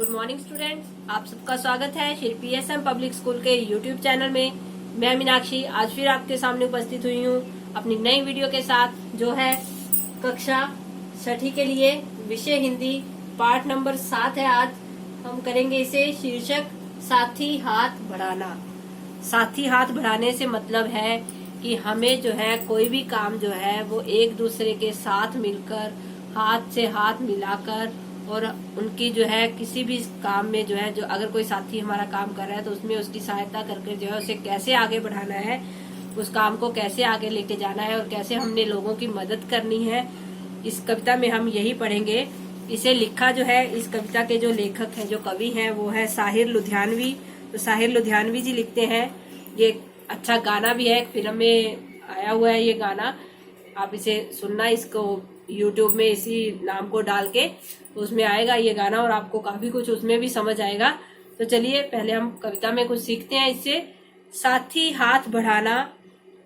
Good morning students, आप सबका स्वागत है श्री PSM पब्लिक स्कूल के यूट्यूब चैनल में। मैं मीनाक्षी आज फिर आपके सामने उपस्थित हुई हूँ अपनी नई वीडियो के साथ, जो है कक्षा 6ठी के लिए विषय हिंदी पाठ नंबर 7 है। आज हम करेंगे इसे शीर्षक साथी हाथ बढ़ाना। साथी हाथ बढ़ाने से मतलब है कि हमें जो है कोई भी काम जो है वो एक दूसरे के साथ मिलकर हाथ से हाथ मिलाकर और उनकी जो है किसी भी काम में जो है, जो अगर कोई साथी हमारा काम कर रहा है तो उसमें उसकी सहायता करके जो है उसे कैसे आगे बढ़ाना है, उस काम को कैसे आगे लेके जाना है और कैसे हमने लोगों की मदद करनी है, इस कविता में हम यही पढ़ेंगे। इसे लिखा जो है, इस कविता के जो लेखक है, जो कवि है, वो है साहिर लुधियानवी। तो साहिर लुधियानवी जी लिखते हैं। ये अच्छा गाना भी है, एक फिल्म में आया हुआ है ये गाना। आप इसे सुनना, इसको यूट्यूब में इसी नाम को डाल के तो उसमें आएगा ये गाना और आपको काफी कुछ उसमें भी समझ आएगा। तो चलिए पहले हम कविता में कुछ सीखते हैं इससे। साथी हाथ बढ़ाना,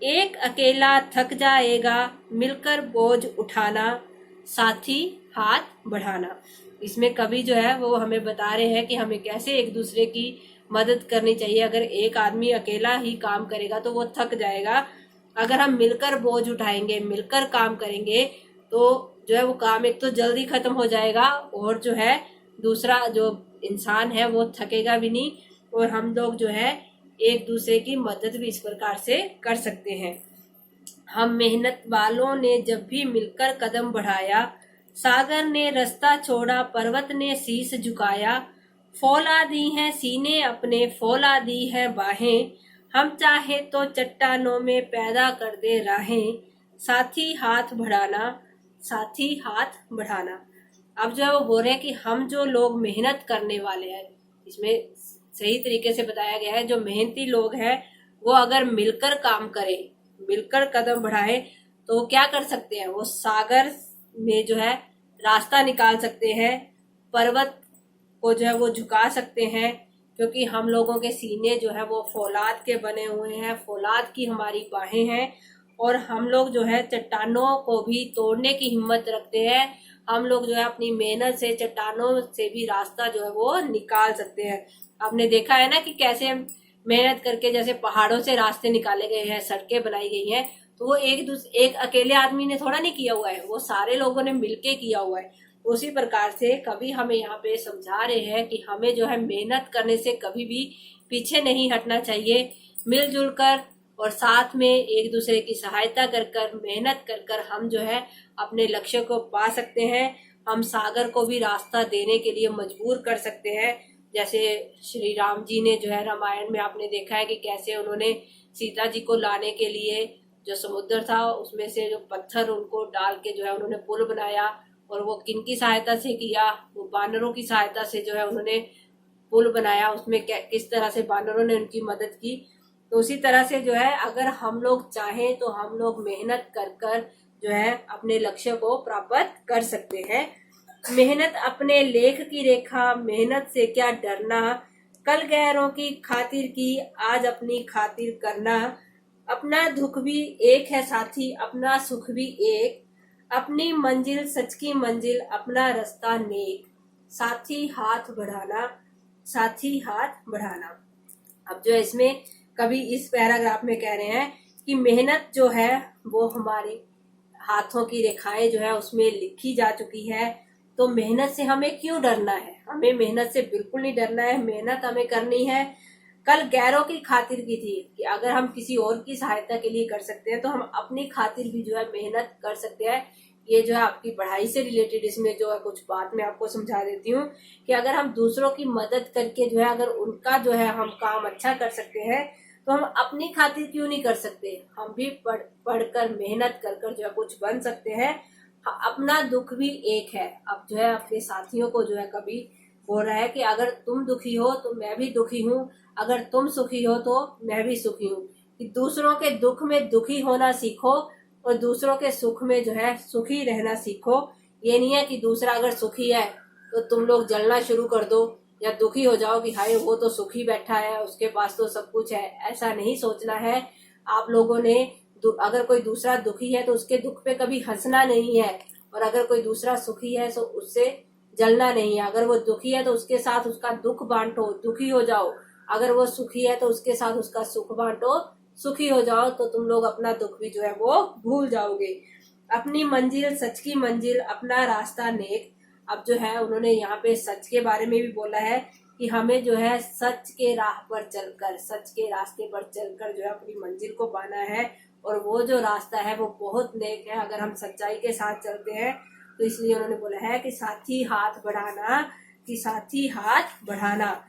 एक अकेला थक जाएगा मिलकर बोझ उठाना। साथी हाथ बढ़ाना, इसमें कवि जो है वो हमें बता रहे हैं कि हमें कैसे एक दूसरे की मदद करनी चाहिए। अगर एक आदमी अकेला ही काम करेगा तो वो थक जाएगा। अगर हम मिलकर बोझ उठाएंगे, मिलकर काम करेंगे तो जो है वो काम एक तो जल्दी खत्म हो जाएगा और जो है दूसरा जो इंसान है वो थकेगा भी नहीं और हम लोग जो है एक दूसरे की मदद भी इस प्रकार से कर सकते हैं। हम मेहनत वालों ने जब भी मिलकर कदम बढ़ाया, सागर ने रास्ता छोड़ा पर्वत ने शीश झुकाया। फौला दी हैं सीने अपने, फौला दी है बाहें, हम चाहे तो चट्टानों में पैदा कर दे राहें। साथी हाथ बढ़ाना, साथी हाथ बढ़ाना। अब जो है वो बोल रहे हैं कि हम जो लोग मेहनत करने वाले हैं, इसमें सही तरीके से बताया गया है, जो मेहनती लोग हैं वो अगर मिलकर काम करें, मिलकर कदम बढ़ाएं तो क्या कर सकते हैं, वो सागर में जो है रास्ता निकाल सकते हैं, पर्वत को जो है वो झुका सकते हैं, क्योंकि हम लोगों के सीने जो है वो फौलाद के बने हुए हैं, फौलाद की हमारी बाहें हैं और हम लोग जो है चट्टानों को भी तोड़ने की हिम्मत रखते हैं। हम लोग जो है अपनी मेहनत से चट्टानों से भी रास्ता जो है वो निकाल सकते हैं। आपने देखा है ना कि कैसे मेहनत करके जैसे पहाड़ों से रास्ते निकाले गए हैं, सड़कें बनाई गई हैं, तो वो एक अकेले आदमी ने थोड़ा नहीं किया हुआ है, वो सारे लोगों ने मिलके किया हुआ है। उसी प्रकार से कभी हमें यहाँ पे समझा रहे हैं कि हमें जो है मेहनत करने से कभी भी पीछे नहीं हटना चाहिए। मिलजुल कर और साथ में एक दूसरे की सहायता कर कर मेहनत कर कर हम जो है अपने लक्ष्य को पा सकते हैं। हम सागर को भी रास्ता देने के लिए मजबूर कर सकते हैं। जैसे श्री राम जी ने जो है रामायण में आपने देखा है कि कैसे उन्होंने सीता जी को लाने के लिए जो समुद्र था उसमें से जो पत्थर उनको डाल के जो है उन्होंने पुल बनाया, और वो किनकी सहायता से किया, वो बानरों की सहायता से जो है उन्होंने पुल बनाया। उसमें किस तरह से बानरों ने उनकी मदद की। तो उसी तरह से जो है अगर हम लोग चाहें तो हम लोग मेहनत कर कर जो है अपने लक्ष्य को प्राप्त कर सकते हैं। मेहनत अपने लेख की रेखा, मेहनत से क्या डरना, कल गैरों की खातिर की आज अपनी खातिर करना। अपना दुख भी एक है साथी, अपना सुख भी एक, अपनी मंजिल सच की मंजिल, अपना रास्ता नेक। साथी हाथ बढ़ाना, साथी हाथ बढ़ाना। अब जो है इसमें कभी इस पैराग्राफ में कह रहे हैं कि मेहनत जो है वो हमारे हाथों की रेखाएं जो है उसमें लिखी जा चुकी है, तो मेहनत से हमें क्यों डरना है। हमें मेहनत से बिल्कुल नहीं डरना है, मेहनत हमें करनी है। कल गैरों की खातिर की थी कि अगर हम किसी और की सहायता के लिए कर सकते हैं तो हम अपनी खातिर भी जो है मेहनत कर सकते हैं। ये जो है आपकी पढ़ाई से रिलेटेड इसमें जो है कुछ बात मैं आपको समझा देती हूँ कि अगर हम दूसरों की मदद करके जो है अगर उनका जो है हम काम अच्छा कर सकते हैं तो हम अपनी खातिर क्यों नहीं कर सकते। हम भी पढ़कर मेहनत कर कर जो है कुछ बन सकते हैं। अपना दुख भी एक है। अब जो है अपने साथियों को जो है कभी बोल रहा है कि अगर तुम दुखी हो तो मैं भी दुखी हूँ, अगर तुम सुखी हो तो मैं भी सुखी हूँ। कि दूसरों के दुख में दुखी होना सीखो और दूसरों के सुख में जो है सुखी रहना सीखो। ये नहीं है कि दूसरा अगर सुखी है तो तुम लोग जलना शुरू कर दो या दुखी हो जाओ कि हाय वो तो सुखी बैठा है, उसके पास तो सब कुछ है। ऐसा नहीं सोचना है। आप लोगों ने अगर कोई दूसरा दुखी है तो उसके दुख पे कभी हंसना नहीं है, और अगर कोई दूसरा सुखी है तो उससे जलना नहीं है। अगर वो दुखी है तो उसके साथ उसका दुख बांटो, दुखी हो जाओ। अगर वो सुखी है तो उसके साथ उसका सुख बांटो, सुखी हो जाओ। तो तुम लोग अपना दुख भी जो है वो भूल जाओगे। अपनी मंजिल सच की मंजिल, अपना रास्ता नेक। अब जो है उन्होंने यहाँ पे सच के बारे में भी बोला है कि हमें जो है सच के राह पर चलकर, सच के रास्ते पर चलकर जो है अपनी मंजिल को पाना है। और वो जो रास्ता है वो बहुत नेक है अगर हम सच्चाई के साथ चलते हैं। तो इसलिए उन्होंने बोला है कि साथी हाथ बढ़ाना, कि साथी हाथ बढ़ाना।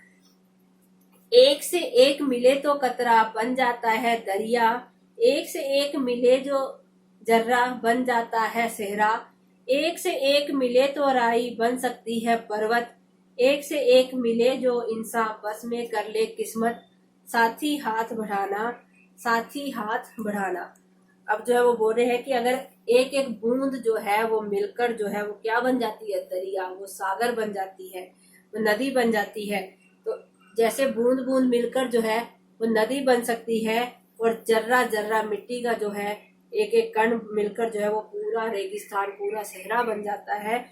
एक से एक मिले तो कतरा बन जाता है दरिया, एक से एक मिले जो जर्रा बन जाता है सेहरा, एक से एक मिले तो राई बन सकती है पर्वत, एक से एक मिले जो इंसान बस में कर ले किस्मत। साथी हाथ बढ़ाना, साथी हाथ बढ़ाना। अब जो है वो बोल रहे हैं कि अगर एक एक बूंद जो है वो मिलकर जो है वो क्या बन जाती है, दरिया, वो सागर बन जाती है, वो नदी बन जाती है। तो जैसे बूंद बूंद मिलकर जो है वो नदी बन सकती है, और जर्रा जर्रा मिट्टी का जो है एक एक कण मिलकर जो है वो पूरा रेगिस्तान, पूरा सहरा बन जाता है।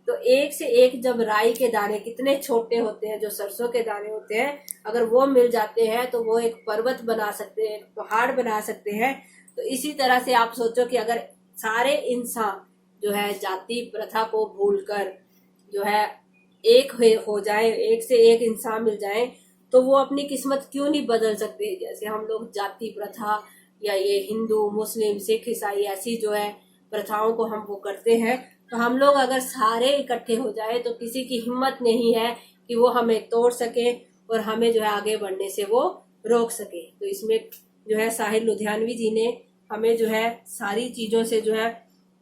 तो एक से एक जब राई के दाने कितने छोटे होते हैं, जो सरसों के दाने होते हैं, अगर वो मिल जाते हैं तो वो एक पर्वत बना सकते हैं, एक पहाड़ बना सकते हैं। तो इसी तरह से आप सोचो कि अगर सारे इंसान जो है जाति प्रथा को भूलकर जो है एक हो जाए, एक से एक इंसान मिल जाए, तो वो अपनी किस्मत क्यों नहीं बदल सकते। जैसे हम लोग जाति प्रथा या ये हिंदू मुस्लिम सिख ईसाई ऐसी जो है प्रथाओं को हम वो करते हैं, तो हम लोग अगर सारे इकट्ठे हो जाए तो किसी की हिम्मत नहीं है कि वो हमें तोड़ सके और हमें जो है आगे बढ़ने से वो रोक सके। तो इसमें जो है साहिर लुधियानवी जी ने हमें जो है सारी चीजों से जो है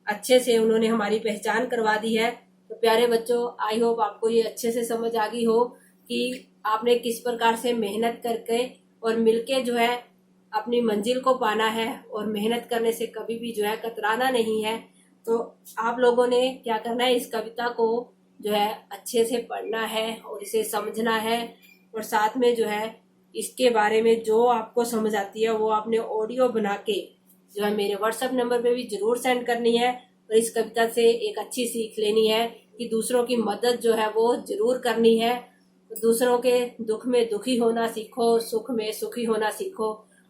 अच्छे से उन्होंने हमारी पहचान करवा दी है। तो प्यारे बच्चों, आई होप आपको ये अच्छे से समझ आ गई हो कि आपने किस प्रकार से मेहनत करके और मिलके जो है अपनी मंजिल को पाना है, और मेहनत करने से कभी भी जो है कतराना नहीं है। तो आप लोगों ने क्या करना है, इस कविता को जो है अच्छे से पढ़ना है और इसे समझना है, और साथ में जो है इसके बारे में जो आपको समझ आती है वो आपने ऑडियो बना के जो है मेरे व्हाट्सएप नंबर पे भी जरूर सेंड करनी है। और इस कविता से एक अच्छी सीख लेनी है कि दूसरों की मदद जो है वो जरूर करनी है। दूसरों के दुख में दुखी होना सीखो, सुख में सुखी होना सीखो,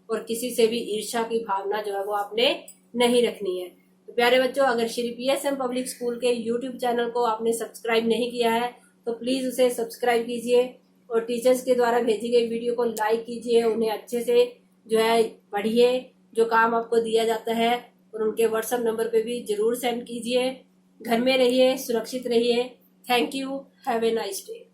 और किसी से भी ईर्ष्या की भावना जो है वो आपने नहीं रखनी है। तो प्यारे बच्चों, अगर श्री PSM पब्लिक स्कूल के यूट्यूब चैनल को आपने सब्सक्राइब नहीं किया है तो प्लीज उसे सब्सक्राइब कीजिए, और टीचर्स के द्वारा भेजी गई वीडियो को लाइक कीजिए, उन्हें अच्छे से जो है पढ़िए जो काम आपको दिया जाता है, और उनके व्हाट्सएप नंबर पे भी जरूर सेंड कीजिए। घर में रहिए, सुरक्षित रहिए। Thank you, have a nice day.